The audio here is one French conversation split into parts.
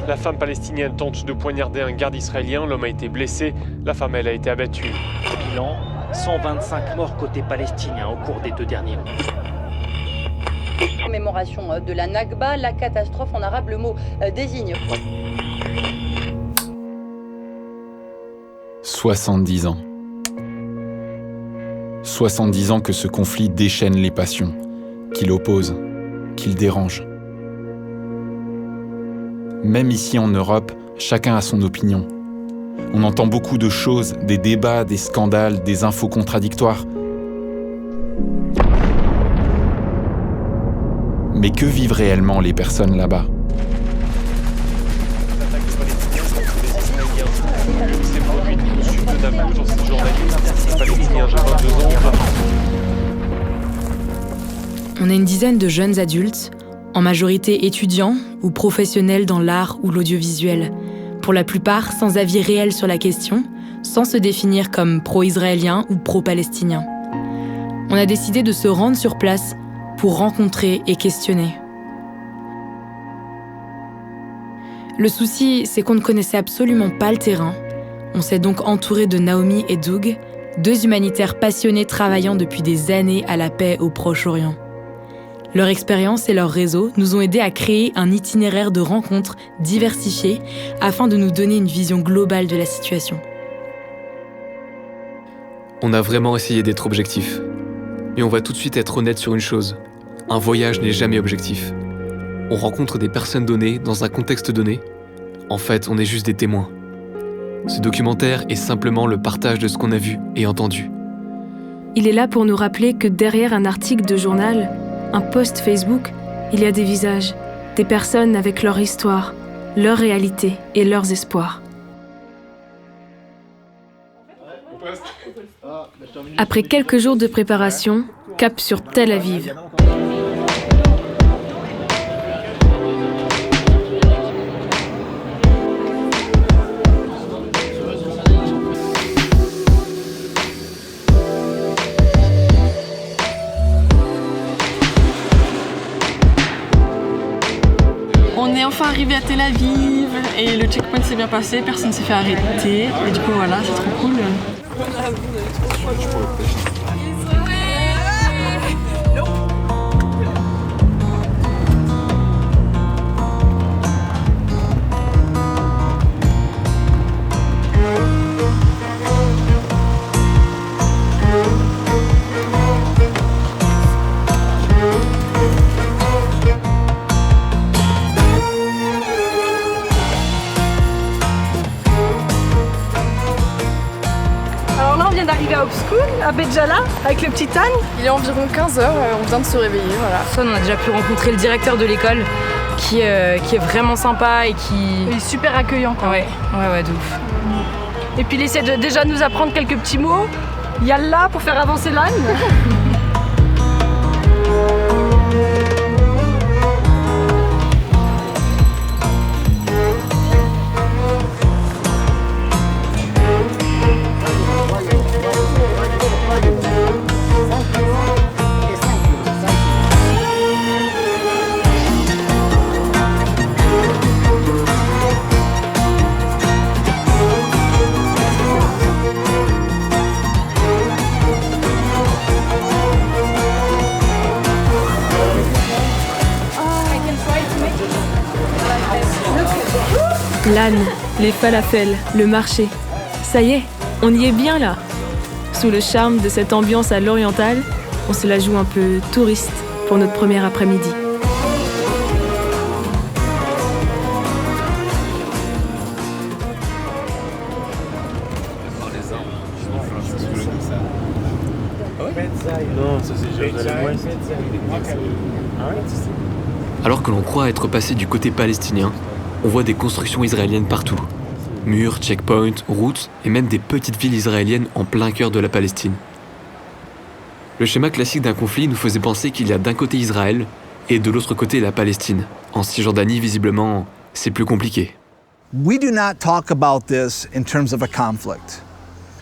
La femme palestinienne tente de poignarder un garde israélien. L'homme a été blessé. La femme, elle, a été abattue. Bilan, 125 morts côté palestinien au cours des 2 derniers mois. Commémoration de la Nakba, la catastrophe en arabe, le mot désigne. 70 ans. 70 ans que ce conflit déchaîne les passions, qu'il oppose, qu'il dérange. Même ici en Europe, chacun a son opinion. On entend beaucoup de choses, des débats, des scandales, des infos contradictoires. Mais que vivent réellement les personnes là-bas ? L'attaque des Palestiniens contre les Israéliens s'est produite au sud de Naples sur ce journaliste palestinien de 22 ans. On est une dizaine de jeunes adultes, en majorité étudiants ou professionnels dans l'art ou l'audiovisuel, pour la plupart sans avis réel sur la question, sans se définir comme pro-israélien ou pro-palestinien. On a décidé de se rendre sur place pour rencontrer et questionner. Le souci, c'est qu'on ne connaissait absolument pas le terrain. On s'est donc entouré de Naomi et Doug, 2 humanitaires passionnés travaillant depuis des années à la paix au Proche-Orient. Leur expérience et leur réseau nous ont aidés à créer un itinéraire de rencontres diversifié afin de nous donner une vision globale de la situation. On a vraiment essayé d'être objectif. Mais on va tout de suite être honnête sur une chose. Un voyage n'est jamais objectif. On rencontre des personnes données dans un contexte donné. En fait, on est juste des témoins. Ce documentaire est simplement le partage de ce qu'on a vu et entendu. Il est là pour nous rappeler que derrière un article de journal, un post Facebook, il y a des visages, des personnes avec leur histoire, leur réalité et leurs espoirs. Après quelques jours de préparation, cap sur Tel Aviv. On est enfin arrivé à Tel Aviv et le checkpoint s'est bien passé, personne ne s'est fait arrêter et du coup voilà, c'est trop cool. À Béjala, avec le petit Anne. Il est environ 15h, on vient de se réveiller, voilà. On a déjà pu rencontrer le directeur de l'école qui est vraiment sympa et qui... Il est super accueillant quoi. Ouais, de ouf. Et puis il essaie de déjà nous apprendre quelques petits mots. Yalla pour faire avancer l'âne. L'âne, les falafels, le marché. Ça y est, on y est bien là. Sous le charme de cette ambiance à l'orientale, on se la joue un peu touriste pour notre premier après-midi. Alors que l'on croit être passé du côté palestinien, on voit des constructions israéliennes partout. Murs, checkpoints, routes et même des petites villes israéliennes en plein cœur de la Palestine. Le schéma classique d'un conflit nous faisait penser qu'il y a d'un côté Israël et de l'autre côté la Palestine. En Cisjordanie, visiblement, c'est plus compliqué. We do not talk about this in terms of a conflict.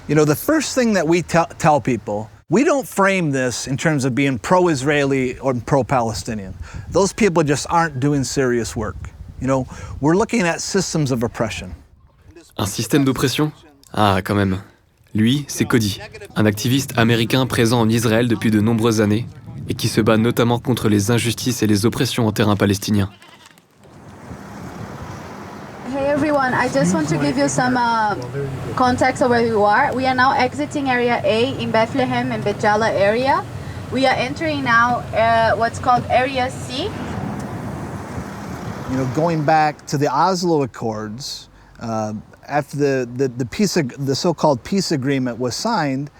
You know, the first thing that we tell people We don't frame this in terms of being pro-Israeli or pro-Palestinian. Those people just aren't doing serious work. We're looking at systems of oppression. Un système d'oppression ? Ah, quand même. Lui, c'est Cody, un activiste américain présent en Israël depuis de nombreuses années et qui se bat notamment contre les injustices et les oppressions en terrain palestinien. Hey everyone, I just want to give you some context of where we are. We are now exiting Area A in Bethlehem and Beit Jala area. We are entering now what's called Area C. Going back to the Oslo Accords, after the so-called peace agreement was signed,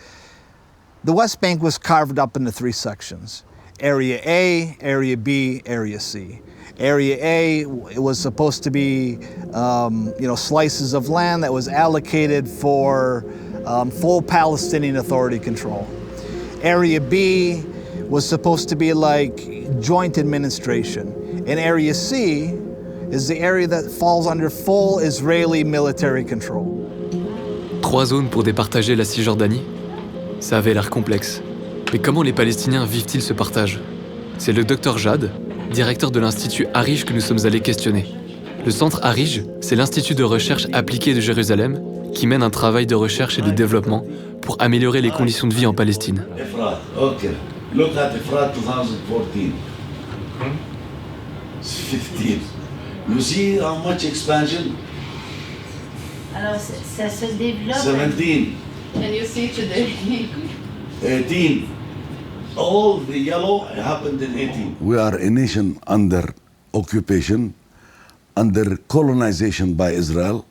the West Bank was carved up into 3 sections: Area A, Area B, Area C. Area A was supposed to be, slices of land that was allocated for full Palestinian Authority control. Area B was supposed to be like joint administration. And Area C is the area that falls under full Israeli military control. 3 zones pour départager la Cisjordanie ? Ça avait l'air complexe. Mais comment les Palestiniens vivent-ils ce partage ? C'est le Dr Jad, directeur de l'Institut Harij, que nous sommes allés questionner. Le centre Harij, c'est l'Institut de recherche appliquée de Jérusalem qui mène un travail de recherche et de développement pour améliorer les conditions de vie en Palestine. Okay. Look at Efrat 2014. 15. You see how much expansion? Alors ça se développe. 17. And you see today. 18. All the yellow happened in 18. We are a nation under occupation, under colonization by Israel.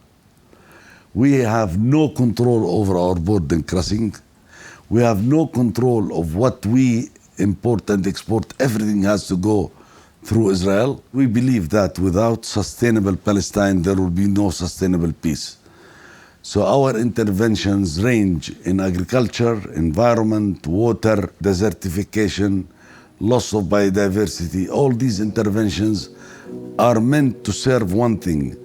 We have no control over our border crossing. We have no control of what we import and export. Everything has to go through Israel. We believe that without sustainable Palestine, there will be no sustainable peace. So our interventions range in agriculture, environment, water, desertification, loss of biodiversity. All these interventions are meant to serve one thing,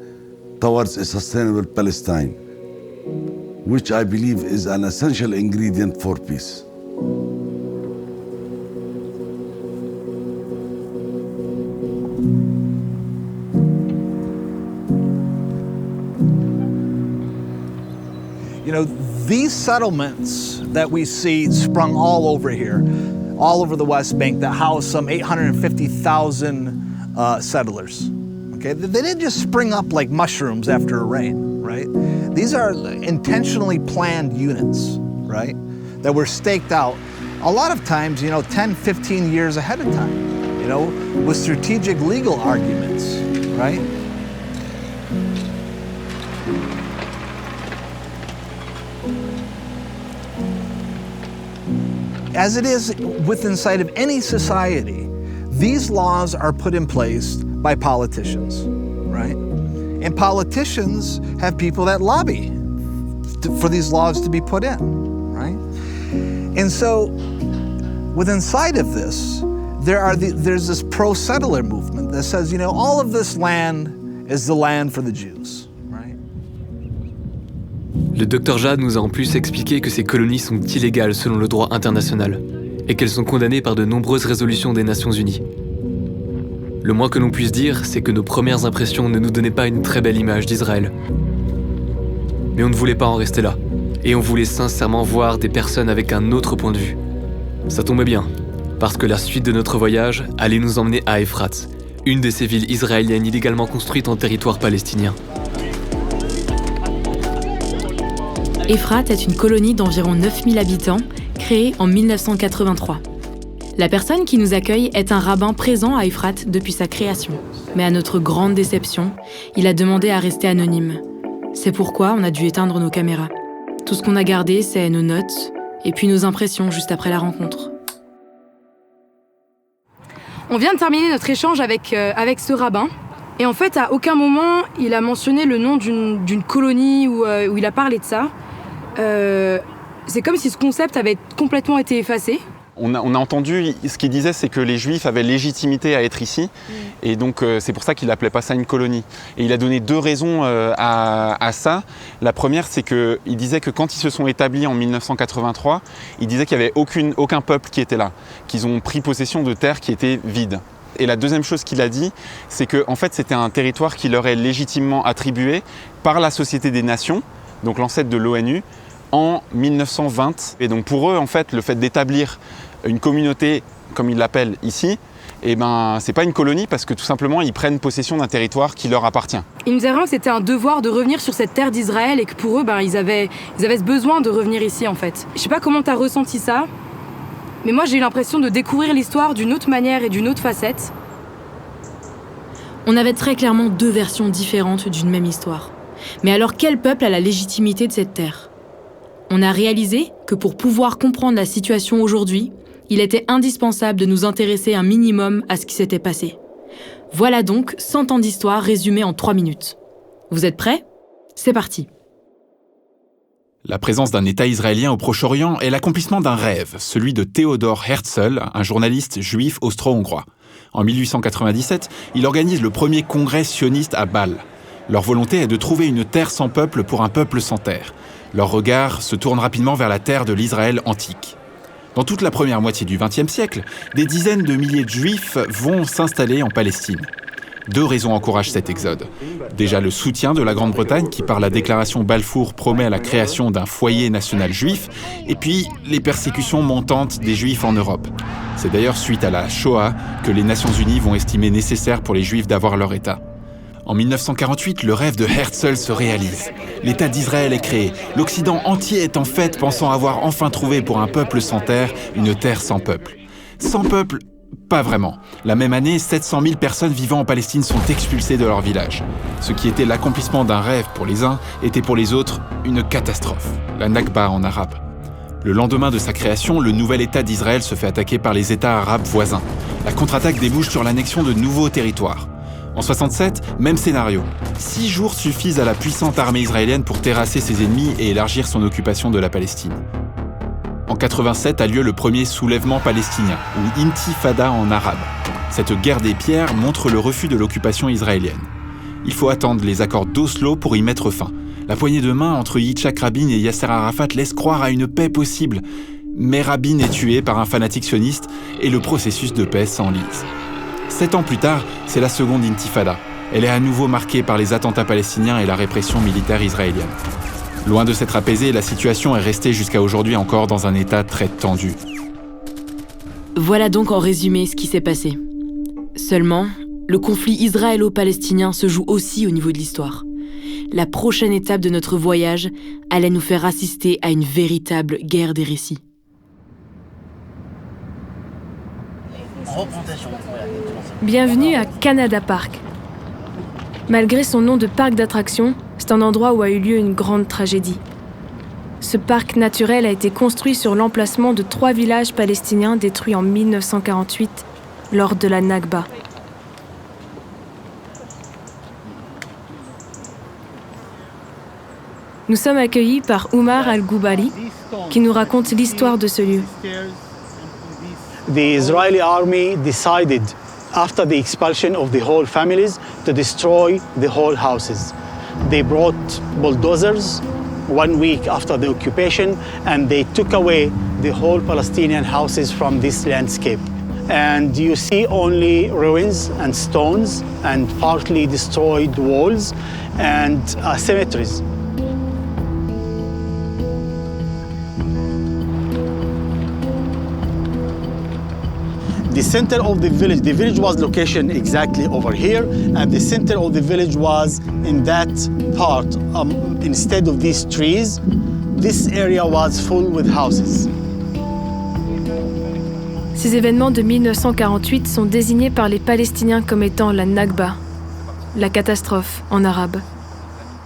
towards a sustainable Palestine, which I believe is an essential ingredient for peace. These settlements that we see sprung all over here, all over the West Bank, that house some 850,000 settlers. Okay, they didn't just spring up like mushrooms after a rain, right? These are intentionally planned units, right, that were staked out a lot of times, 10, 15 years ahead of time, with strategic legal arguments, right? As it is within sight of any society, these laws are put in place by politicians, right? And politicians have people that lobby for these laws to be put in, right? And so, within sight of this, there's this pro-settler movement that says, all of this land is the land for the Jews. Le Dr Jad nous a en plus expliqué que ces colonies sont illégales selon le droit international et qu'elles sont condamnées par de nombreuses résolutions des Nations Unies. Le moins que l'on puisse dire, c'est que nos premières impressions ne nous donnaient pas une très belle image d'Israël. Mais on ne voulait pas en rester là, et on voulait sincèrement voir des personnes avec un autre point de vue. Ça tombait bien, parce que la suite de notre voyage allait nous emmener à Efrat, une de ces villes israéliennes illégalement construites en territoire palestinien. Efrat est une colonie d'environ 9000 habitants, créée en 1983. La personne qui nous accueille est un rabbin présent à Efrat depuis sa création. Mais à notre grande déception, il a demandé à rester anonyme. C'est pourquoi on a dû éteindre nos caméras. Tout ce qu'on a gardé, c'est nos notes et puis nos impressions juste après la rencontre. On vient de terminer notre échange avec ce rabbin. Et en fait, à aucun moment, il a mentionné le nom d'une colonie où il a parlé de ça. C'est comme si ce concept avait complètement été effacé. On a entendu, ce qu'il disait, c'est que les Juifs avaient légitimité à être ici, et donc c'est pour ça qu'il n'appelait pas ça une colonie. Et il a donné 2 raisons à ça. La première, c'est qu'il disait que quand ils se sont établis en 1983, il disait qu'il n'y avait aucun peuple qui était là, qu'ils ont pris possession de terres qui étaient vides. Et la deuxième chose qu'il a dit, c'est qu'en fait, c'était un territoire qui leur est légitimement attribué par la Société des Nations, donc l'ancêtre de l'ONU, en 1920. Et donc pour eux, en fait, le fait d'établir une communauté, comme ils l'appellent ici, eh ben, c'est pas une colonie parce que tout simplement, ils prennent possession d'un territoire qui leur appartient. Il nous disait vraiment que c'était un devoir de revenir sur cette terre d'Israël et que pour eux, ils avaient ce besoin de revenir ici, en fait. Je sais pas comment t'as ressenti ça, mais moi, j'ai eu l'impression de découvrir l'histoire d'une autre manière et d'une autre facette. On avait très clairement 2 versions différentes d'une même histoire. Mais alors, quel peuple a la légitimité de cette terre ? On a réalisé que pour pouvoir comprendre la situation aujourd'hui, il était indispensable de nous intéresser un minimum à ce qui s'était passé. Voilà donc 100 ans d'histoire résumés en 3 minutes. Vous êtes prêts ? C'est parti. La présence d'un État israélien au Proche-Orient est l'accomplissement d'un rêve, celui de Theodor Herzl, un journaliste juif austro-hongrois. En 1897, il organise le premier congrès sioniste à Bâle. Leur volonté est de trouver une terre sans peuple pour un peuple sans terre. Leur regard se tourne rapidement vers la terre de l'Israël antique. Dans toute la première moitié du XXe siècle, des dizaines de milliers de Juifs vont s'installer en Palestine. 2 raisons encouragent cet exode. Déjà le soutien de la Grande-Bretagne qui, par la déclaration Balfour, promet la création d'un foyer national juif, et puis les persécutions montantes des Juifs en Europe. C'est d'ailleurs suite à la Shoah que les Nations Unies vont estimer nécessaire pour les Juifs d'avoir leur État. En 1948, le rêve de Herzl se réalise. L'État d'Israël est créé. L'Occident entier est en fête, pensant avoir enfin trouvé pour un peuple sans terre, une terre sans peuple. Sans peuple, pas vraiment. La même année, 700 000 personnes vivant en Palestine sont expulsées de leur village. Ce qui était l'accomplissement d'un rêve pour les uns était pour les autres une catastrophe. La Nakba en arabe. Le lendemain de sa création, le nouvel État d'Israël se fait attaquer par les États arabes voisins. La contre-attaque débouche sur l'annexion de nouveaux territoires. En 67, même scénario. 6 jours suffisent à la puissante armée israélienne pour terrasser ses ennemis et élargir son occupation de la Palestine. En 87 a lieu le premier soulèvement palestinien, ou intifada en arabe. Cette guerre des pierres montre le refus de l'occupation israélienne. Il faut attendre les accords d'Oslo pour y mettre fin. La poignée de main entre Yitzhak Rabin et Yasser Arafat laisse croire à une paix possible. Mais Rabin est tué par un fanatique sioniste et le processus de paix s'enlise. 7 ans plus tard, c'est la seconde intifada. Elle est à nouveau marquée par les attentats palestiniens et la répression militaire israélienne. Loin de s'être apaisée, la situation est restée jusqu'à aujourd'hui encore dans un état très tendu. Voilà donc en résumé ce qui s'est passé. Seulement, le conflit israélo-palestinien se joue aussi au niveau de l'histoire. La prochaine étape de notre voyage allait nous faire assister à une véritable guerre des récits. Bienvenue à Canada Park. Malgré son nom de parc d'attractions, c'est un endroit où a eu lieu une grande tragédie. Ce parc naturel a été construit sur l'emplacement de 3 villages palestiniens détruits en 1948 lors de la Nakba. Nous sommes accueillis par Oumar Al-Goubali, qui nous raconte l'histoire de ce lieu. The Israeli army decided, after the expulsion of the whole families, to destroy the whole houses. They brought bulldozers 1 week after the occupation, and they took away the whole Palestinian houses from this landscape. And you see only ruins and stones and partly destroyed walls and cemeteries. The center of the village was location exactly over here, and the center of the village was in that part. Instead of these trees, this area was full with houses. Ces événements de 1948 sont désignés par les Palestiniens comme étant la Nakba, la catastrophe en arabe.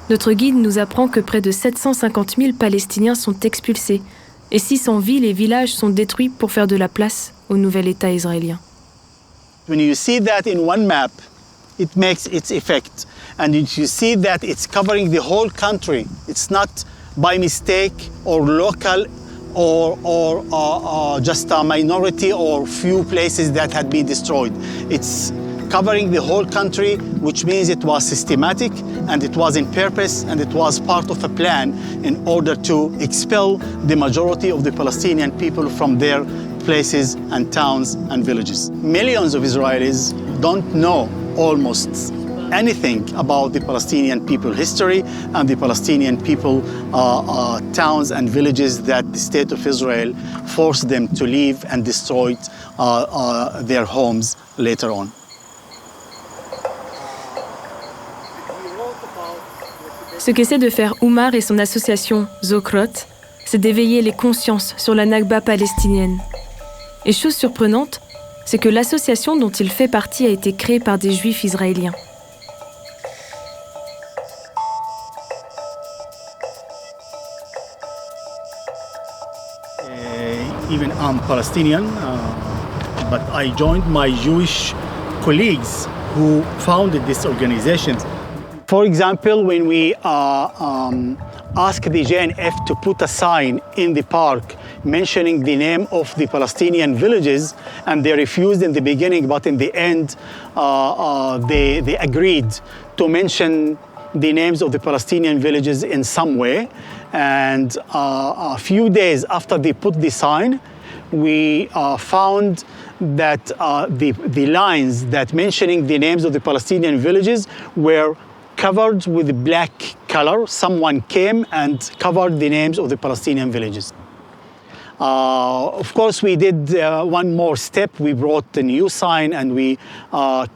Notre guide nous apprend que près de 750 000 Palestiniens sont expulsés et 600 villes et villages sont détruits pour faire de la place au nouvel État israélien. When you see that in one map, it makes its effect. And if you see that it's covering the whole country, it's not by mistake or local or just a minority or few places that had been destroyed. It's covering the whole country, which means it was systematic and it was in purpose and it was part of a plan in order to expel the majority of the Palestinian people from their places and towns and villages. Millions of Israelis don't know almost anything about the Palestinian people history and the Palestinian people towns and villages that the state of Israel forced them to leave and destroyed their homes later on. Ce qu'essaie de faire Oumar et son association Zokrot, c'est d'éveiller les consciences sur la Nakba palestinienne. Et chose surprenante, c'est que l'association dont il fait partie a été créée par des juifs israéliens. Even I'm Palestinian, but I joined my Jewish colleagues who founded this organization. For example, when we asked the JNF to put a sign in the park mentioning the name of the Palestinian villages, and they refused in the beginning, but in the end, they agreed to mention the names of the Palestinian villages in some way. And a few days after they put the sign, we found that the lines that mentioning the names of the Palestinian villages were covered with black color. Someone came and covered the names of the Palestinian villages. Of course, we did one more step. We brought a new sign and we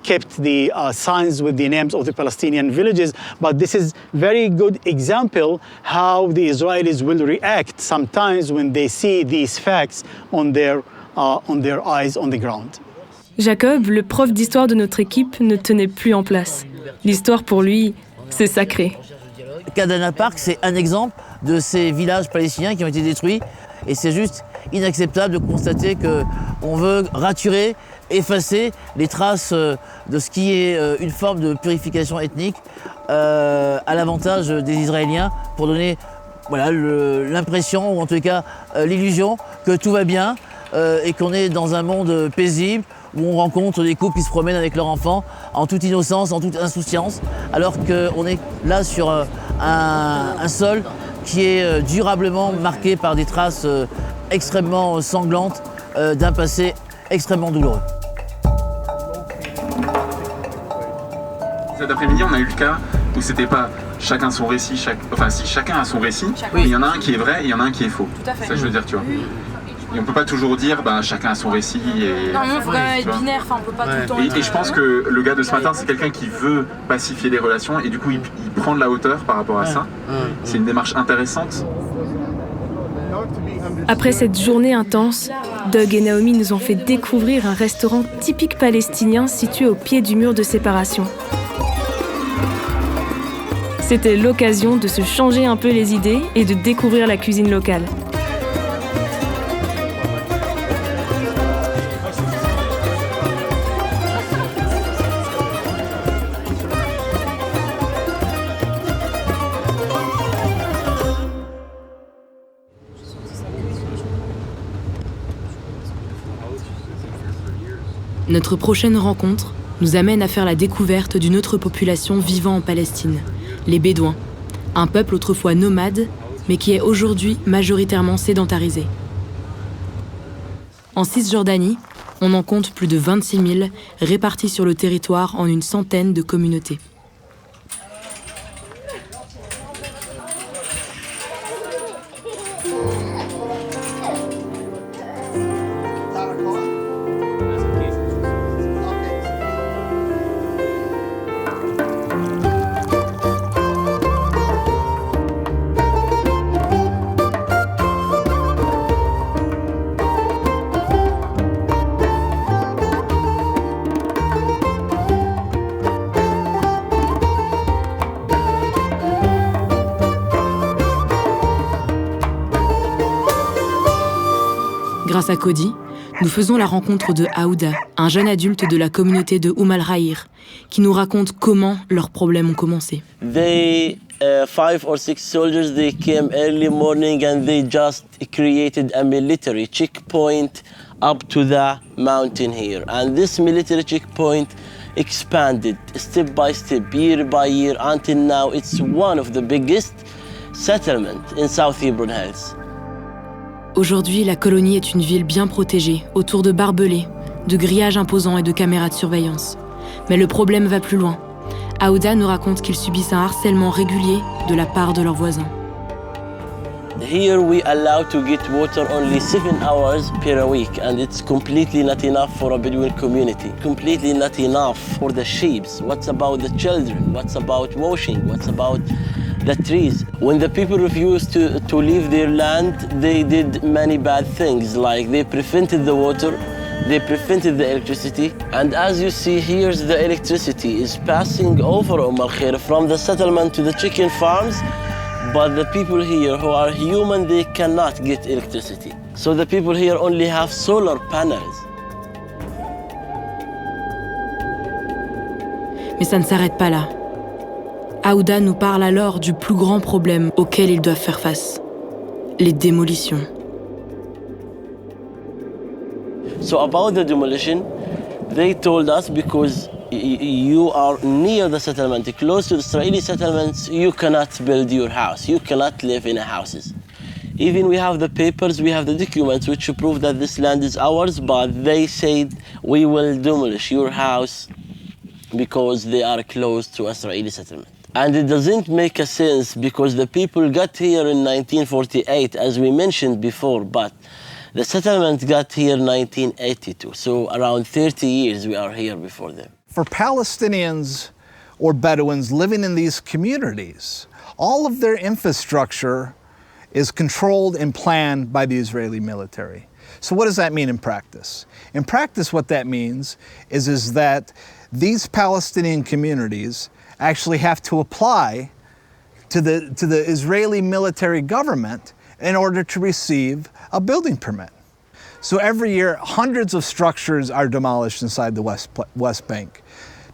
kept the signs with the names of the Palestinian villages. But this is very good example how the Israelis will react sometimes when they see these facts on their eyes on the ground. Jacob, le prof d'histoire de notre équipe, ne tenait plus en place. L'histoire pour lui, c'est sacré. Kadana Park, c'est un exemple de ces villages palestiniens qui ont été détruits. Et c'est juste inacceptable de constater qu'on veut raturer, effacer les traces de ce qui est une forme de purification ethnique à l'avantage des Israéliens pour donner l'impression, ou en tout cas l'illusion, que tout va bien et qu'on est dans un monde paisible où on rencontre des couples qui se promènent avec leurs enfants en toute innocence, en toute insouciance, alors qu'on est là sur un sol qui est durablement marqué par des traces extrêmement sanglantes d'un passé extrêmement douloureux. Cet après-midi, on a eu le cas où c'était pas chacun son récit, si chacun a son récit, mais il y en a un qui est vrai et il y en a un qui est faux. Tout à fait. Ça, je veux dire, tu vois. Et on peut pas toujours dire chacun a son récit et... Non, il faut quand même être binaire, on peut pas tout le temps... Et je pense que le gars de ce matin, c'est quelqu'un qui veut pacifier les relations et du coup il prend de la hauteur par rapport à ça. C'est une démarche intéressante. Après cette journée intense, Doug et Naomi nous ont fait découvrir un restaurant typique palestinien situé au pied du mur de séparation. C'était l'occasion de se changer un peu les idées et de découvrir la cuisine locale. Notre prochaine rencontre nous amène à faire la découverte d'une autre population vivant en Palestine, les Bédouins, un peuple autrefois nomade, mais qui est aujourd'hui majoritairement sédentarisé. En Cisjordanie, on en compte plus de 26 000 répartis sur le territoire en une centaine de communautés. Grâce à Cody, nous faisons la rencontre de Aouda, un jeune adulte de la communauté de Al-Rahir, qui nous raconte comment leurs problèmes ont commencé. They 5 or 6 soldiers, they came early morning and they just created a military checkpoint up to the mountain here. And this military checkpoint expanded step by step, year by year, until now it's one of the biggest settlements in South Hebron Hills. Aujourd'hui, la colonie est une ville bien protégée, autour de barbelés, de grillages imposants et de caméras de surveillance. Mais le problème va plus loin. Aouda nous raconte qu'ils subissent un harcèlement régulier de la part de leurs voisins. Here we allow to get water only 7 hours per week, and it's completely not enough for a Bedouin community. Completely not enough for the sheep. What's about the children? What's about washing? What's about the trees? When the people refused to leave their land, they did many bad things, like they prevented the water, they prevented the electricity. And as you see here, the electricity is passing over Khair from the settlement to the chicken farms, but the people here who are human, they cannot get electricity. So the people here only have solar panels. Mais ça ne s'arrête pas là. Aouda nous parle alors du plus grand problème auquel ils doivent faire face, les démolitions. So about the demolition, they told us because you are near the settlement, close to the Israeli settlements, you cannot build your house, you cannot live in houses. Even we have the papers, we have the documents which prove that this land is ours, but they said we will demolish your house because they are close to Israeli settlement. And it doesn't make a sense because the people got here in 1948, as we mentioned before, but the settlement got here in 1982, so around 30 years we are here before them. For Palestinians or Bedouins living in these communities, all of their infrastructure is controlled and planned by the Israeli military. So what does that mean in practice? In practice, what that means is that these Palestinian communities actually have to apply to the Israeli military government in order to receive a building permit. So every year, hundreds of structures are demolished inside the West Bank,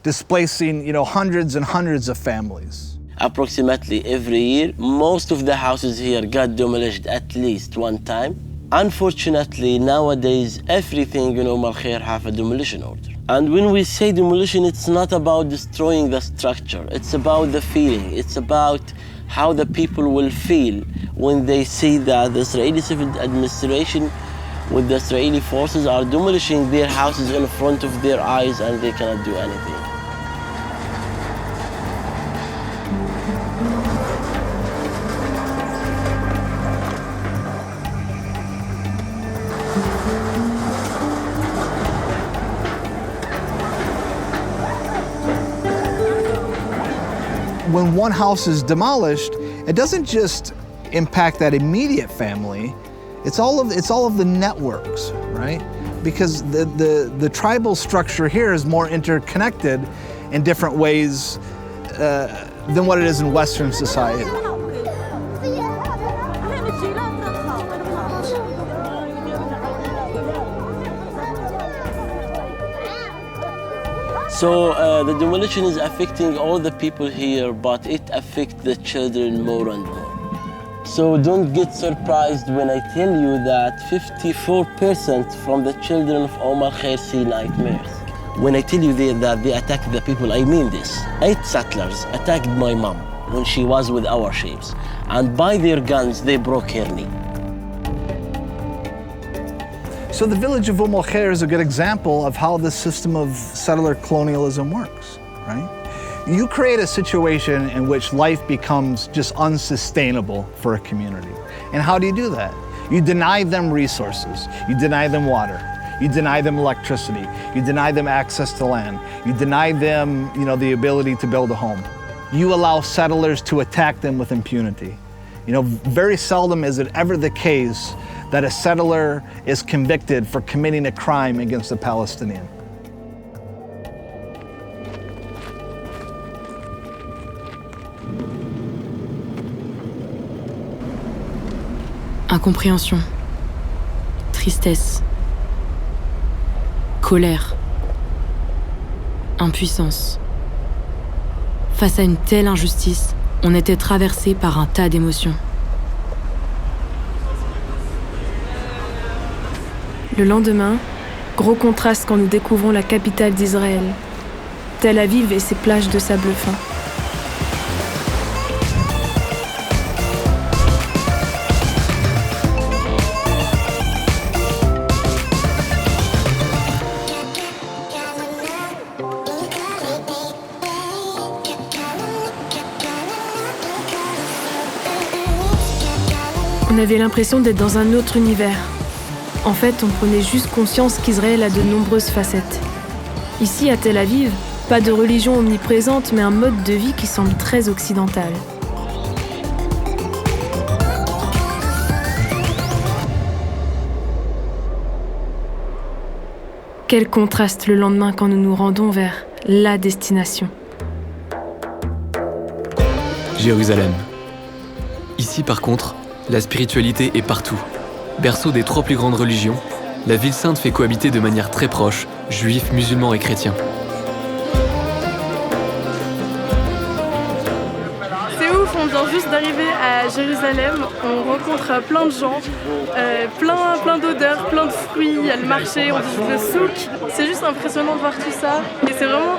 displacing hundreds and hundreds of families. Approximately every year, most of the houses here got demolished at least one time. Unfortunately, nowadays, everything Khair have a demolition order. And when we say demolition, it's not about destroying the structure. It's about the feeling. It's about how the people will feel when they see that the Israeli civil administration with the Israeli forces are demolishing their houses in front of their eyes and they cannot do anything. When one house is demolished, it doesn't just impact that immediate family, it's all of the networks, right? Because the tribal structure here is more interconnected in different ways than what it is in Western society. So the demolition is affecting all the people here, but it affects the children more and more. So don't get surprised when I tell you that 54% from the children of Khair see nightmares. When I tell you that they attacked the people, I mean this. 8 settlers attacked my mom when she was with our sheep, and by their guns they broke her knee. So the village of Khair is a good example of how the system of settler colonialism works, right? You create a situation in which life becomes just unsustainable for a community. And how do you do that? You deny them resources, you deny them water, you deny them electricity, you deny them access to land, you deny them, the ability to build a home. You allow settlers to attack them with impunity. Very seldom is it ever the case that a settler is convicted for committing a crime against a Palestinian. Incompréhension, tristesse, colère, impuissance. Face à une telle injustice, on était traversé par un tas d'émotions. Le lendemain, gros contraste quand nous découvrons la capitale d'Israël, Tel Aviv et ses plages de sable fin. On avait l'impression d'être dans un autre univers. En fait, on prenait juste conscience qu'Israël a de nombreuses facettes. Ici, à Tel Aviv, pas de religion omniprésente, mais un mode de vie qui semble très occidental. Quel contraste le lendemain quand nous nous rendons vers la destination. Jérusalem. Ici, par contre, la spiritualité est partout. Berceau des 3 plus grandes religions, la ville sainte fait cohabiter de manière très proche juifs, musulmans et chrétiens. C'est ouf, on vient juste d'arriver à Jérusalem, on rencontre plein de gens, plein d'odeurs, plein de fruits, il y a le marché, on visite le souk. C'est juste impressionnant de voir tout ça et c'est vraiment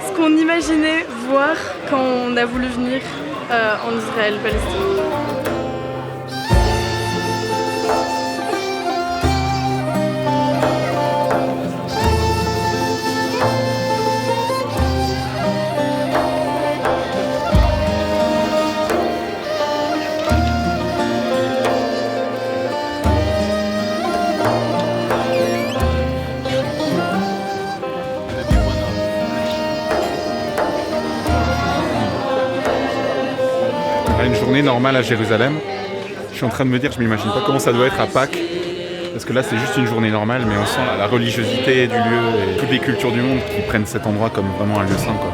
ce qu'on imaginait voir quand on a voulu venir en Israël, Palestine. Une journée normale à Jérusalem. Je suis en train de me dire, je m'imagine pas comment ça doit être à Pâques, parce que là c'est juste une journée normale, mais on sent la religiosité du lieu et toutes les cultures du monde qui prennent cet endroit comme vraiment un lieu saint, quoi.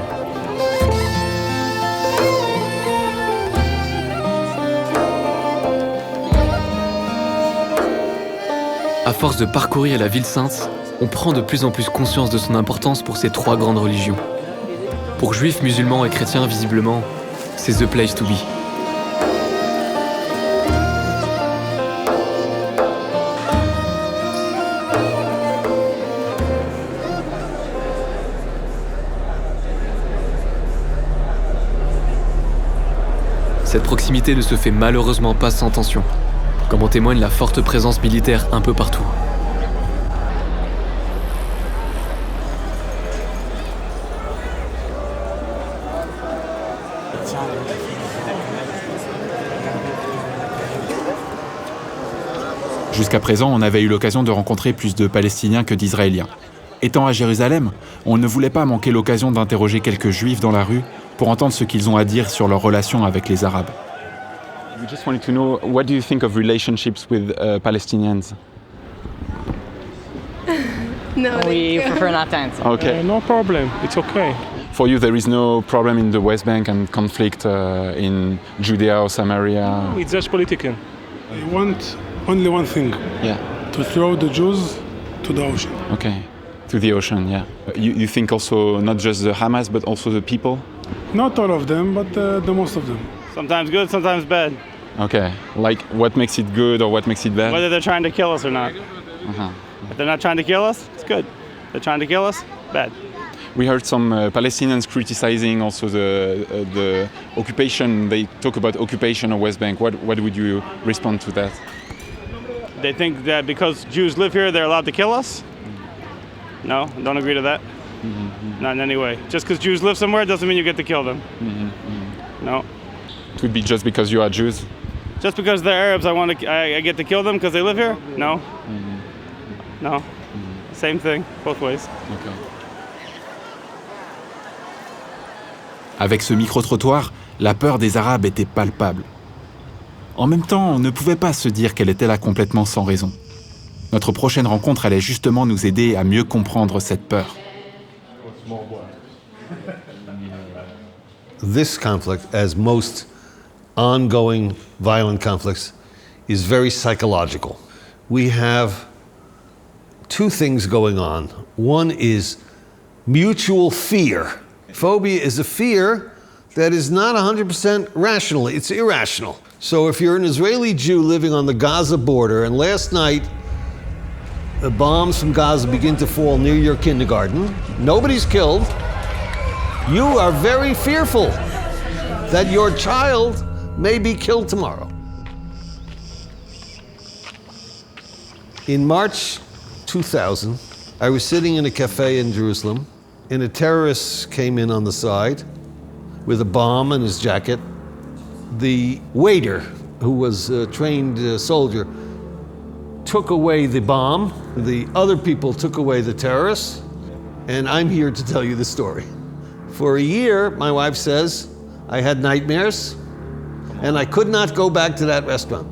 À force de parcourir la ville sainte, on prend de plus en plus conscience de son importance pour ces 3 grandes religions. Pour juifs, musulmans et chrétiens, visiblement, c'est the place to be. Cette proximité ne se fait malheureusement pas sans tension, comme en témoigne la forte présence militaire un peu partout. Jusqu'à présent, on avait eu l'occasion de rencontrer plus de Palestiniens que d'Israéliens. Étant à Jérusalem, on ne voulait pas manquer l'occasion d'interroger quelques Juifs dans la rue pour entendre ce qu'ils ont à dire sur leur relation avec les Arabes. We just wanted to know, what do you think of relationships with Palestinians? No, we prefer not to answer. Okay. No problem. It's okay. For you, there is no problem in the West Bank and conflict in Judea or Samaria? It's just political. I want only one thing. Yeah. To throw the Jews to the ocean. Okay. To the ocean, yeah. You think also not just the Hamas, but also the people? Not all of them, but the most of them. Sometimes good, sometimes bad. Okay. Like, what makes it good or what makes it bad? Whether they're trying to kill us or not. Uh-huh. If they're not trying to kill us, it's good. If they're trying to kill us, bad. We heard some Palestinians criticizing also the occupation. They talk about occupation of West Bank. What would you respond to that? They think that because Jews live here, they're allowed to kill us? No, don't agree to that. Mm-hmm. Not in any way. Just because Jews live somewhere doesn't mean you get to kill them. Mm-hmm. No. It would be just because you are Jews? Just because they're Arabs, I get to kill them because they live here? No. Mm-hmm. No. Same thing, both ways. Okay. Avec ce micro-trottoir, la peur des Arabes était palpable. En même temps, on ne pouvait pas se dire qu'elle était là complètement sans raison. Notre prochaine rencontre allait justement nous aider à mieux comprendre cette peur. This conflict, as most ongoing violent conflicts, is very psychological. We have 2 things going on. One is mutual fear. Phobia is a fear that is not 100% rational. It's irrational. So if you're an Israeli Jew living on the Gaza border, and last night the bombs from Gaza begin to fall near your kindergarten, nobody's killed, you are very fearful that your child may be killed tomorrow. In March 2000, I was sitting in a cafe in Jerusalem, and a terrorist came in on the side with a bomb in his jacket. The waiter, who was a trained soldier, took away the bomb. The other people took away the terrorists, and I'm here to tell you the story. For a year, my wife says, I had nightmares, and I could not go back to that restaurant.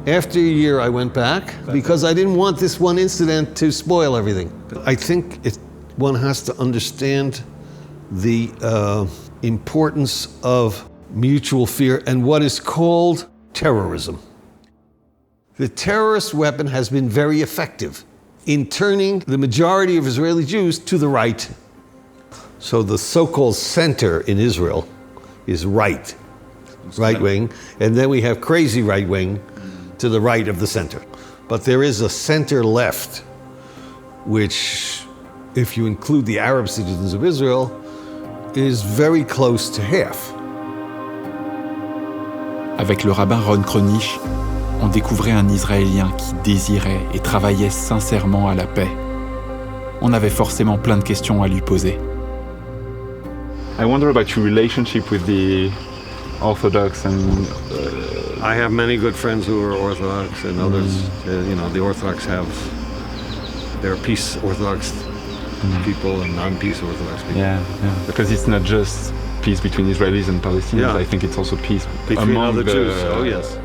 After a year, I went back because I didn't want this one incident to spoil everything. I think one has to understand the importance of mutual fear and what is called terrorism. The terrorist weapon has been very effective in turning the majority of Israeli Jews to the right. So the so-called center in Israel is right wing, and then we have crazy right wing to the right of the center. But there is a center left, which, if you include the Arab citizens of Israel, is very close to half. Avec le rabbin Ron Kronich, on découvrait un Israélien qui désirait et travaillait sincèrement à la paix. On avait forcément plein de questions à lui poser. I wonder about your relationship with the Orthodox and... I have many good friends who are Orthodox and others, the Orthodox have their peace Orthodox people and non-peace Orthodox people. Yeah, because it's not just peace between Israelis and Palestinians, I think it's also peace between among other Jews. Oh yes.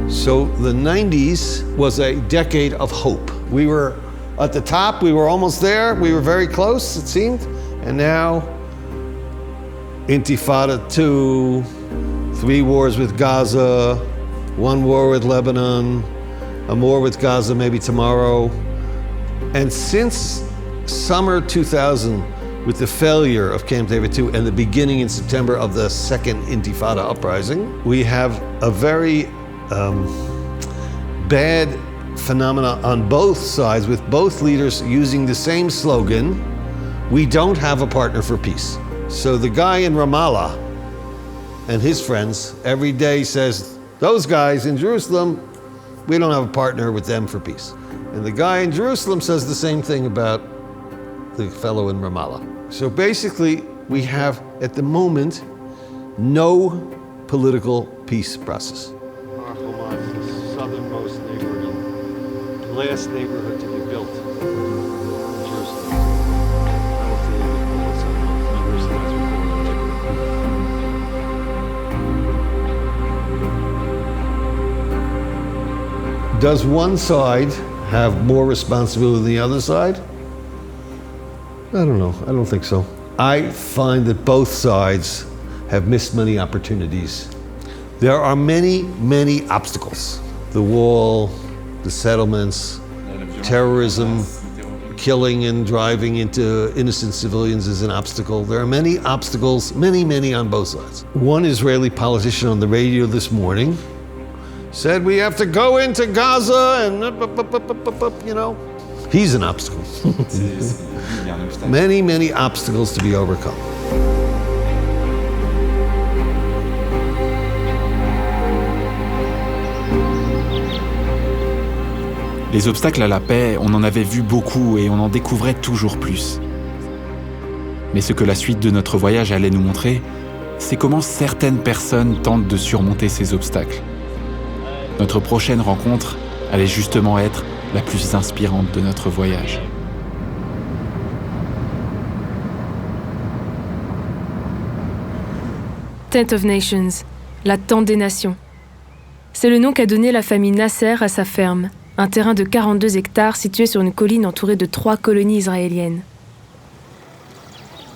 So the 90s was a decade of hope. We were at the top, we were almost there, we were very close, it seemed, and now Intifada 2, 3 wars with Gaza, 1 war with Lebanon, a war with Gaza maybe tomorrow. And since summer 2000, with the failure of Camp David 2 and the beginning in September of the second Intifada uprising, we have a very bad phenomena on both sides, with both leaders using the same slogan, we don't have a partner for peace. So the guy in Ramallah and his friends every day says, those guys in Jerusalem, we don't have a partner with them for peace. And the guy in Jerusalem says the same thing about the fellow in Ramallah. So basically, we have, at the moment, no political peace process. Har Homa is the southernmost neighborhood, the last neighborhood to be built in Jerusalem. Does one side have more responsibility than the other side? I don't know. I don't think so. I find that both sides have missed many opportunities. There are many, many obstacles. The wall, the settlements, terrorism, killing and driving into innocent civilians is an obstacle. There are many obstacles, many on both sides. One Israeli politician on the radio this morning said we have to go into Gaza and, he's an obstacle. Many obstacles to be overcome. Les obstacles à la paix, on en avait vu beaucoup et on en découvrait toujours plus. Mais ce que la suite de notre voyage allait nous montrer, c'est comment certaines personnes tentent de surmonter ces obstacles. Notre prochaine rencontre allait justement être la plus inspirante de notre voyage. Tent of Nations, la tente des nations. C'est le nom qu'a donné la famille Nasser à sa ferme, un terrain de 42 hectares situé sur une colline entourée de 3 colonies israéliennes.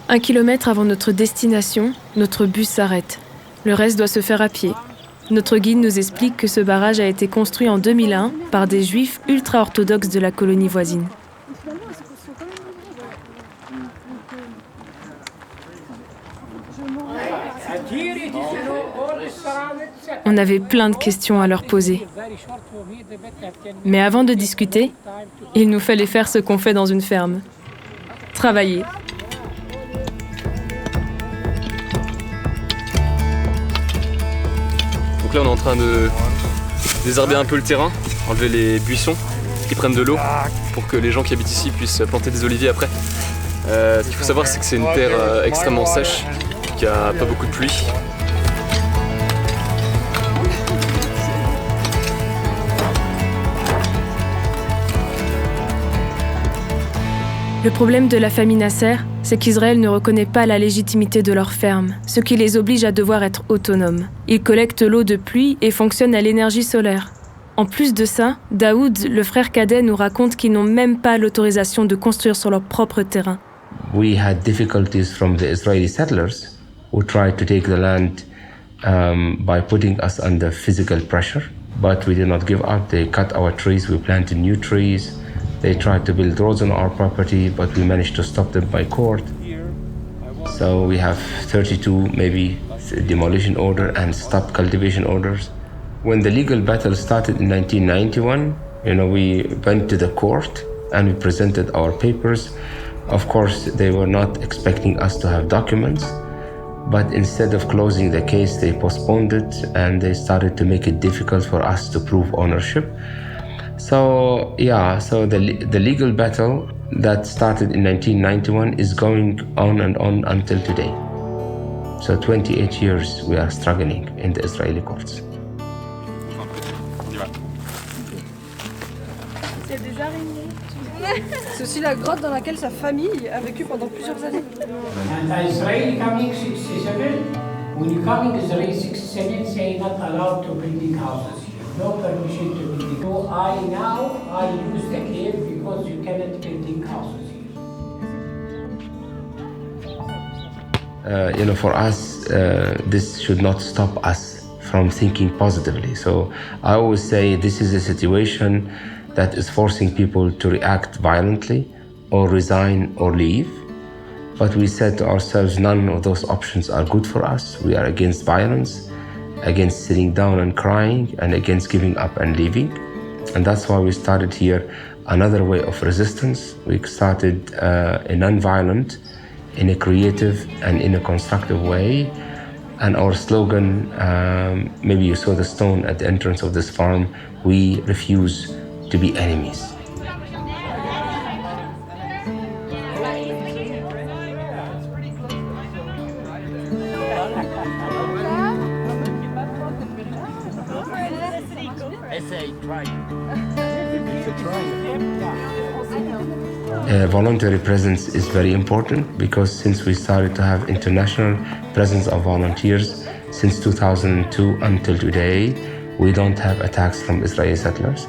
1 kilomètre avant notre destination, notre bus s'arrête. Le reste doit se faire à pied. Notre guide nous explique que ce barrage a été construit en 2001 par des juifs ultra-orthodoxes de la colonie voisine. Qui On avait plein de questions à leur poser. Mais avant de discuter, il nous fallait faire ce qu'on fait dans une ferme. Travailler. Donc là, on est en train de désherber un peu le terrain, enlever les buissons qui prennent de l'eau pour que les gens qui habitent ici puissent planter des oliviers après. Ce qu'il faut savoir, c'est que c'est une terre extrêmement sèche, qui a pas beaucoup de pluie. Le problème de la famille Nasser, c'est qu'Israël ne reconnaît pas la légitimité de leur ferme, ce qui les oblige à devoir être autonomes. Ils collectent l'eau de pluie et fonctionnent à l'énergie solaire. En plus de ça, Daoud, le frère cadet, nous raconte qu'ils n'ont même pas l'autorisation de construire sur leur propre terrain. We had difficulties from the Israeli settlers who tried to take the land by putting us under physical pressure, but we did not give up. They cut our trees, we planted new trees. They tried to build roads on our property, but we managed to stop them by court. So we have 32 maybe demolition order and stop cultivation orders. When the legal battle started in 1991, we went to the court and we presented our papers. Of course, they were not expecting us to have documents, but instead of closing the case, they postponed it and they started to make it difficult for us to prove ownership. So the legal battle that started in 1991 is going on and on until today. So 28 years we are struggling in the Israeli courts. Il y a des araignées. C'est aussi la grotte dans laquelle sa famille a vécu pendant plusieurs années. And Israeli coming 67, when you come in Israel 67, say not allowed to building houses. No permission to build. So I use the cave because you cannot building houses here. For us, this should not stop us from thinking positively. So I always say this is a situation that is forcing people to react violently or resign or leave. But we said to ourselves, none of those options are good for us. We are against violence, against sitting down and crying, and against giving up and leaving. And that's why we started here another way of resistance. We started a non-violent, in a creative and in a constructive way. And our slogan, maybe you saw the stone at the entrance of this farm, we refuse to be enemies. Voluntary presence is very important because since we started to have international presence of volunteers since 2002 until today, we don't have attacks from Israeli settlers.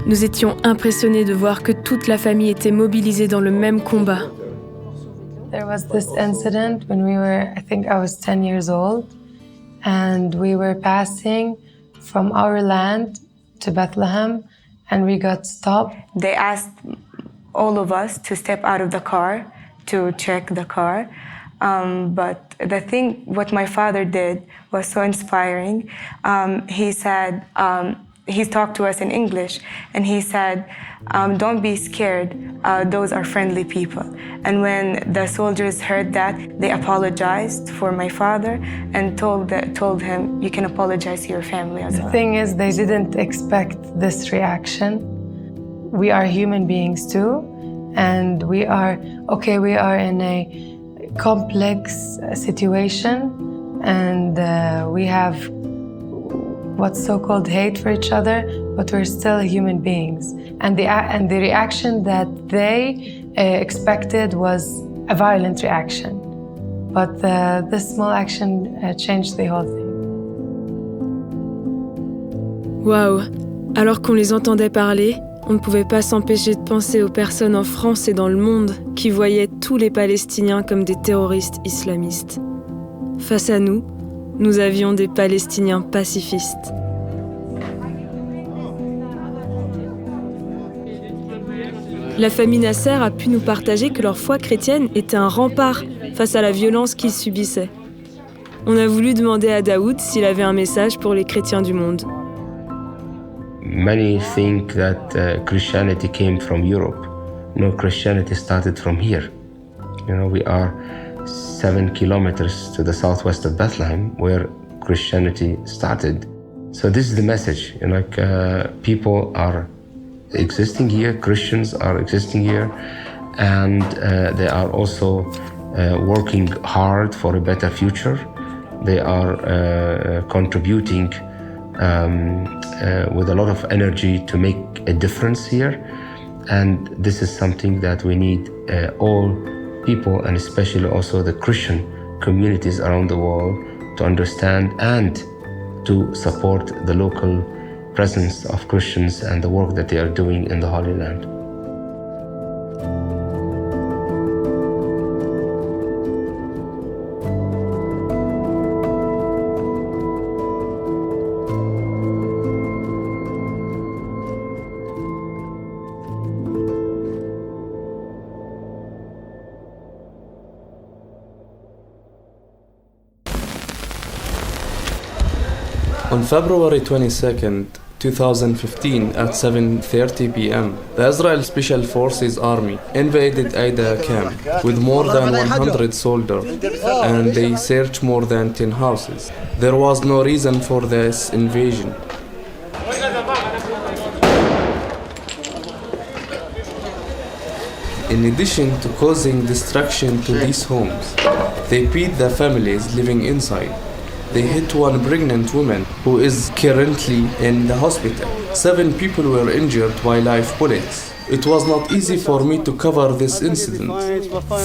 Nous étions impressionnés de voir que toute la famille était mobilisée dans le même combat. There was this incident when I was 10 years old, and we were passing from our land to Bethlehem, and we got stopped. They asked all of us to step out of the car to check the car. But what my father did was so inspiring. He said, he talked to us in English, and he said, don't be scared, those are friendly people. And when the soldiers heard that, they apologized for my father and told him, you can apologize to your family as well. The thing is, they didn't expect this reaction. We are human beings too, and we are in a complex situation, and we have what's so-called hate for each other, but we're still human beings. And the reaction that they expected was a violent reaction. But this small action changed the whole thing. Waouh! Alors qu'on les entendait parler, on ne pouvait pas s'empêcher de penser aux personnes en France et dans le monde qui voyaient tous les Palestiniens comme des terroristes islamistes. Face à nous, nous avions des Palestiniens pacifistes. La famille Nasser a pu nous partager que leur foi chrétienne était un rempart face à la violence qu'ils subissaient. On a voulu demander à Daoud s'il avait un message pour les chrétiens du monde. Many think that Christianity came from Europe. No, Christianity started from here. You know, we are 7 kilometers to the southwest of Bethlehem, where Christianity started. So this is the message. You know, people are existing here, Christians are existing here, and they are also working hard for a better future. They are contributing with a lot of energy to make a difference here, and this is something that we need all people, and especially also the Christian communities around the world, to understand and to support the local presence of Christians and the work that they are doing in the Holy Land. On February 22nd, 2015 at 7:30 p.m., the Israel Special Forces Army invaded Aida camp with more than 100 soldiers, and they searched more than 10 houses. There was no reason for this invasion. In addition to causing destruction to these homes, they beat the families living inside. They hit one pregnant woman who is currently in the hospital. 7 people were injured by live bullets. It was not easy for me to cover this incident.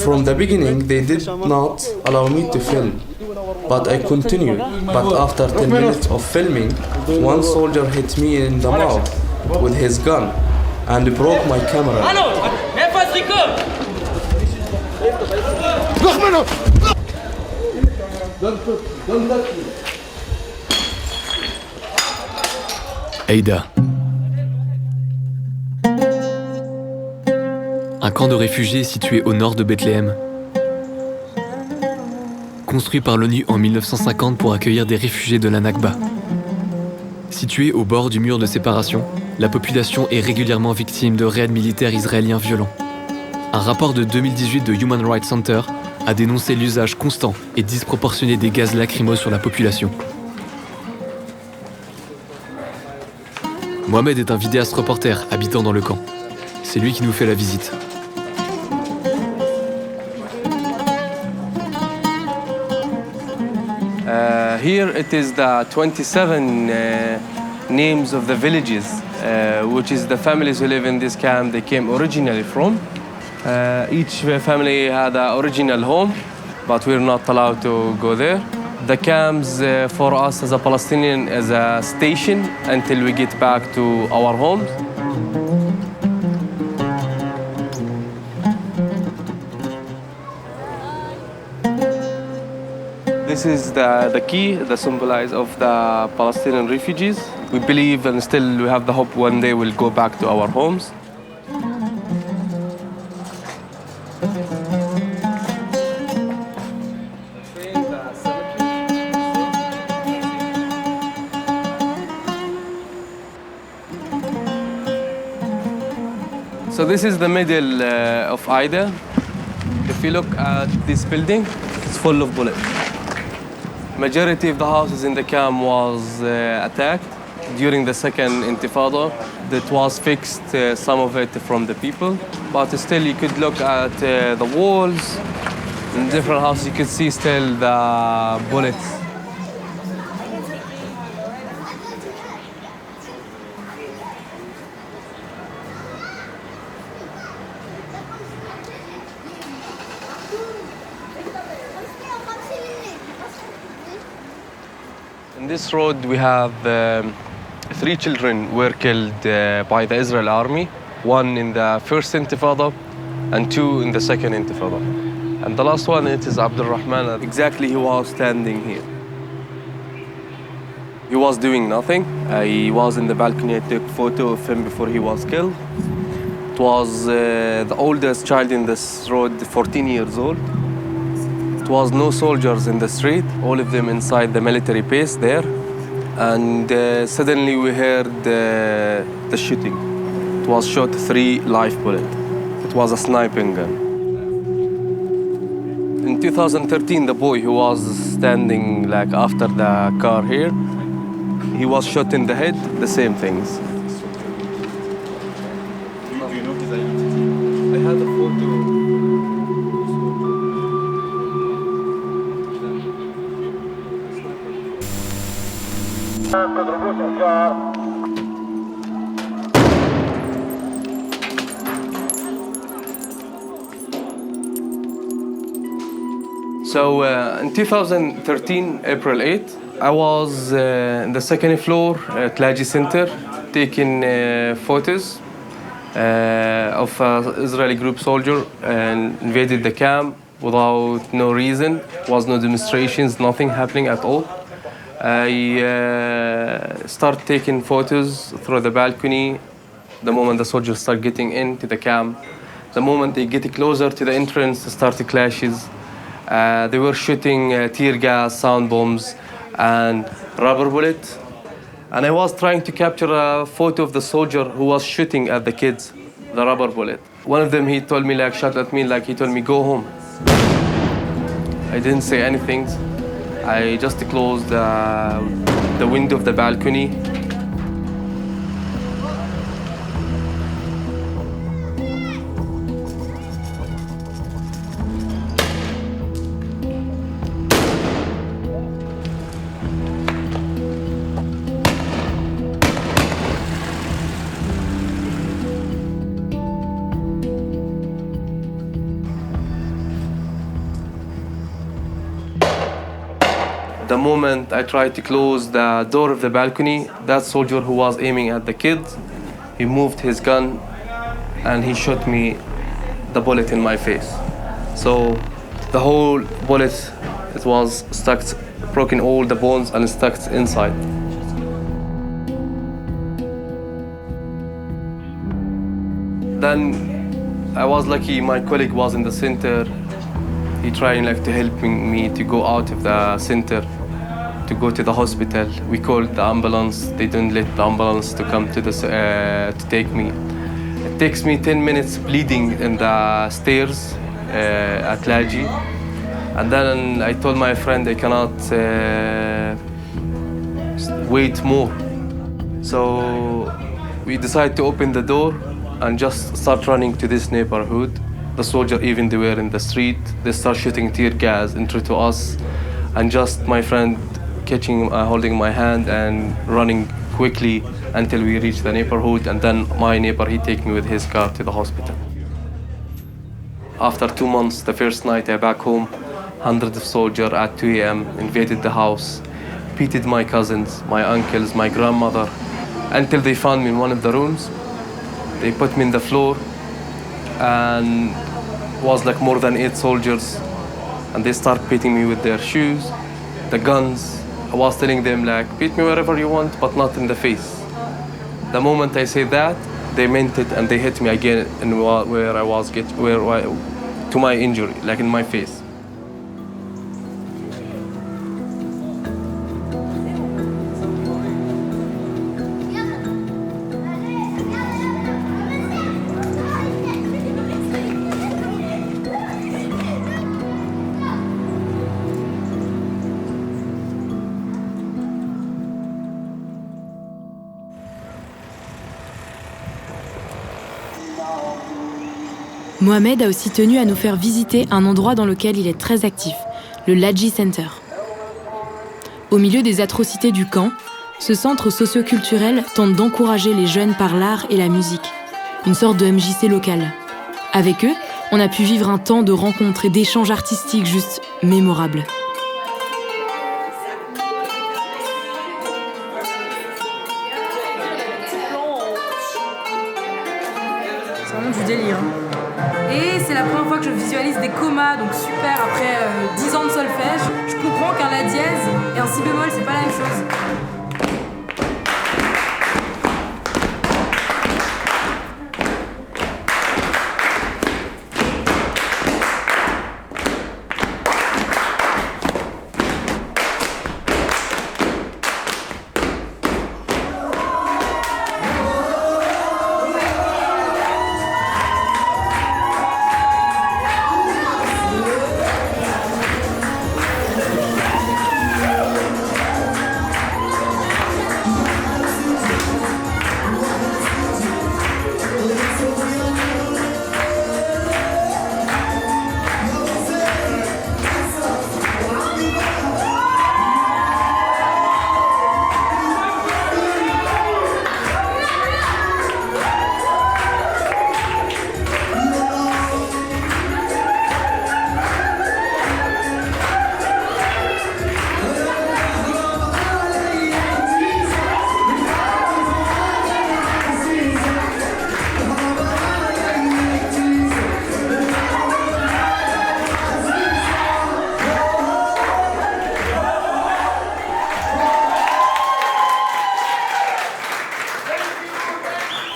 From the beginning, they did not allow me to film, but I continued. But after 10 minutes of filming, one soldier hit me in the mouth with his gun and broke my camera. Aida. Un camp de réfugiés situé au nord de Bethléem. Construit par l'ONU en 1950 pour accueillir des réfugiés de la Nakba. Situé au bord du mur de séparation, la population est régulièrement victime de raids militaires israéliens violents. Un rapport de 2018 de Human Rights Center a dénoncé l'usage constant et disproportionné des gaz lacrymaux sur la population. Mohamed est un vidéaste reporter habitant dans le camp. C'est lui qui nous fait la visite. Here it is the 27 names of the villages, which is the families who live in this camp they came originally from. Each family had an original home, but we're not allowed to go there. The camps for us as a Palestinian is a station until we get back to our homes. This is the key, the symbolize of the Palestinian refugees. We believe and still we have the hope one day we'll go back to our homes. So this is the middle of Aida. If you look at this building, it's full of bullets. Majority of the houses in the camp was attacked during the second Intifada. That was fixed, some of it from the people. But still you could look at the walls. In different houses you could see still the bullets. In this road we have 3 children were killed by the Israel army, 1 in the first Intifada and 2 in the second Intifada. And the last one, it is Abdul Rahman. Exactly, he was standing here. He was doing nothing. He was in the balcony. I took a photo of him before he was killed. It was the oldest child in this road, 14 years old. It was no soldiers in the street, all of them inside the military base there. And suddenly we heard the shooting. It was shot 3 live bullets. It was a sniping gun. In 2013, the boy who was standing like after the car here, he was shot in the head, the same things. Do you know his identity? I had a photo. So in 2013, April 8, I was in the second floor at Tlaji Center taking photos of an Israeli group soldier and invaded the camp without no reason. There was no demonstrations, nothing happening at all. I start taking photos through the balcony. The moment the soldiers start getting into the camp, the moment they get closer to the entrance, start the clashes. They were shooting tear gas, sound bombs, and rubber bullets. And I was trying to capture a photo of the soldier who was shooting at the kids, the rubber bullet. One of them, he told me, like, shot at me, like, he told me, go home. I didn't say anything. I just closed the window of the balcony. The moment I tried to close the door of the balcony, that soldier who was aiming at the kids, he moved his gun and he shot me the bullet in my face. So the whole bullet, it was stuck, broken all the bones and stuck inside. Then I was lucky, my colleague was in the center. He tried like to help me to go out of the center, to go to the hospital. We called the ambulance. They didn't let the ambulance to come to to take me. It takes me 10 minutes bleeding in the stairs at Laji. And then I told my friend I cannot wait more. So we decided to open the door and just start running to this neighborhood. The soldiers, even they were in the street, they start shooting tear gas into us. And just my friend holding my hand and running quickly until we reach the neighborhood. And then my neighbor, he take me with his car to the hospital. After 2 months, the first night I back home, hundreds of soldiers at 2 a.m. invaded the house, beated my cousins, my uncles, my grandmother, until they found me in one of the rooms. They put me in the floor, and it was like more than 8 soldiers, and they start beating me with their shoes, the guns. I was telling them, like, beat me wherever you want, but not in the face. The moment I say that, they meant it, and they hit me again where I was to my injury, like in my face. Mohamed a aussi tenu à nous faire visiter un endroit dans lequel il est très actif, le Laji Center. Au milieu des atrocités du camp, ce centre socio-culturel tente d'encourager les jeunes par l'art et la musique, une sorte de MJC local. Avec eux, on a pu vivre un temps de rencontres et d'échanges artistiques juste mémorables. du délire. Et c'est la première fois que je visualise des comas, donc super, après 10 ans de solfège. Je comprends qu'un la dièse et un si bémol, c'est pas la même chose.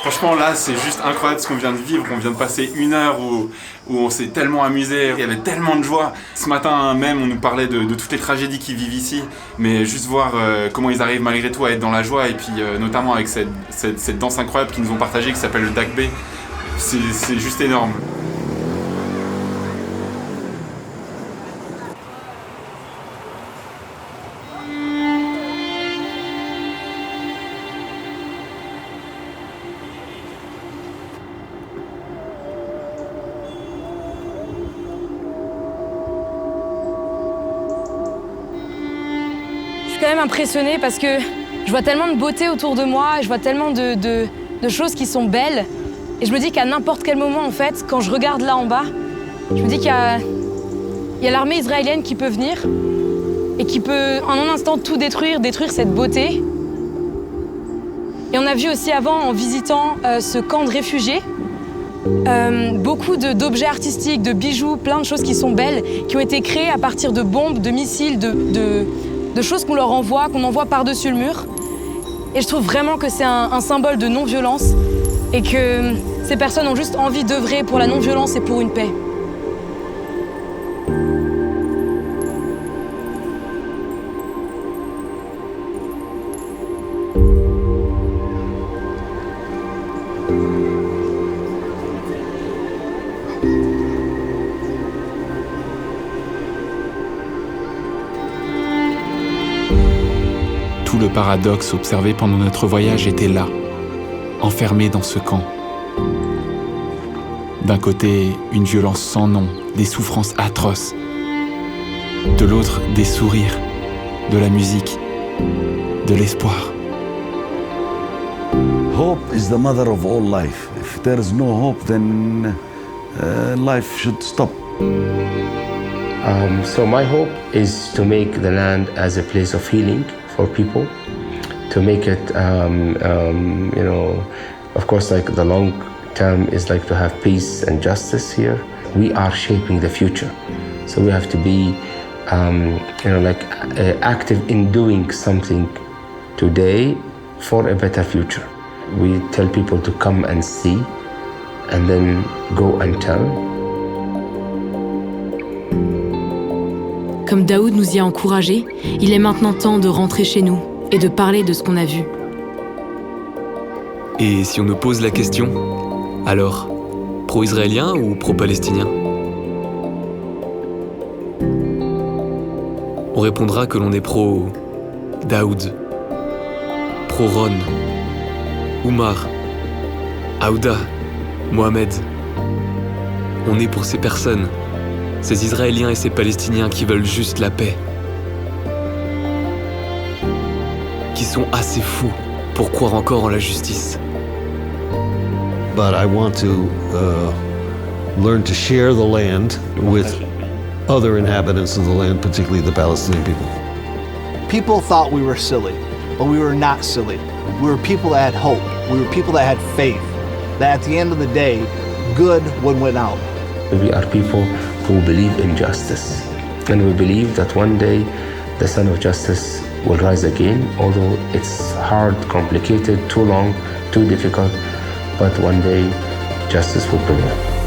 Franchement, là, c'est juste incroyable ce qu'on vient de vivre. On vient de passer 1 heure où on s'est tellement amusé, il y avait tellement de joie. Ce matin même, on nous parlait de toutes les tragédies qu'ils vivent ici, mais juste voir comment ils arrivent malgré tout à être dans la joie, et puis notamment avec cette danse incroyable qu'ils nous ont partagée, qui s'appelle le débats, c'est juste énorme. Je suis quand même impressionnée parce que je vois tellement de beauté autour de moi, je vois tellement de choses qui sont belles. Et je me dis qu'à n'importe quel moment, en fait, quand je regarde là en bas, je me dis qu'il y a l'armée israélienne qui peut venir et qui peut en un instant tout détruire cette beauté. Et on a vu aussi avant, en visitant ce camp de réfugiés, beaucoup d'objets artistiques, de bijoux, plein de choses qui sont belles, qui ont été créées à partir de bombes, de missiles, de choses qu'on leur envoie, qu'on envoie par-dessus le mur. Et je trouve vraiment que c'est un symbole de non-violence et que ces personnes ont juste envie d'œuvrer pour la non-violence et pour une paix. Tout le paradoxe observé pendant notre voyage était là, enfermé dans ce camp. D'un côté, une violence sans nom, des souffrances atroces. De l'autre, des sourires, de la musique, de l'espoir. Hope is the mother of all life. If there is no hope, then life should stop. So my hope is to make the land as a place of healing for people, to make it, you know, of course, like the long term is like to have peace and justice here. We are shaping the future, so we have to be, you know, like active in doing something today for a better future. We tell people to come and see, and then go and tell. Comme Daoud nous y a encouragés, il est maintenant temps de rentrer chez nous et de parler de ce qu'on a vu. Et si on nous pose la question, alors, pro-israélien ou pro-palestinien ? On répondra que l'on est pro-Daoud, pro-Ron, Oumar, Aouda, Mohamed. On est pour ces personnes, ces Israéliens et ces Palestiniens qui veulent juste la paix, qui sont assez fous pour croire encore en la justice. But I want to learn to share the land with other inhabitants of the land, particularly the Palestinian people. People thought we were silly, but we were not silly. We were people that had hope. We were people that had faith. That at the end of the day, good one went out. We are people who believe in justice, and we believe that one day the sun of justice will rise again, although it's hard, complicated, too long, too difficult, but one day justice will prevail.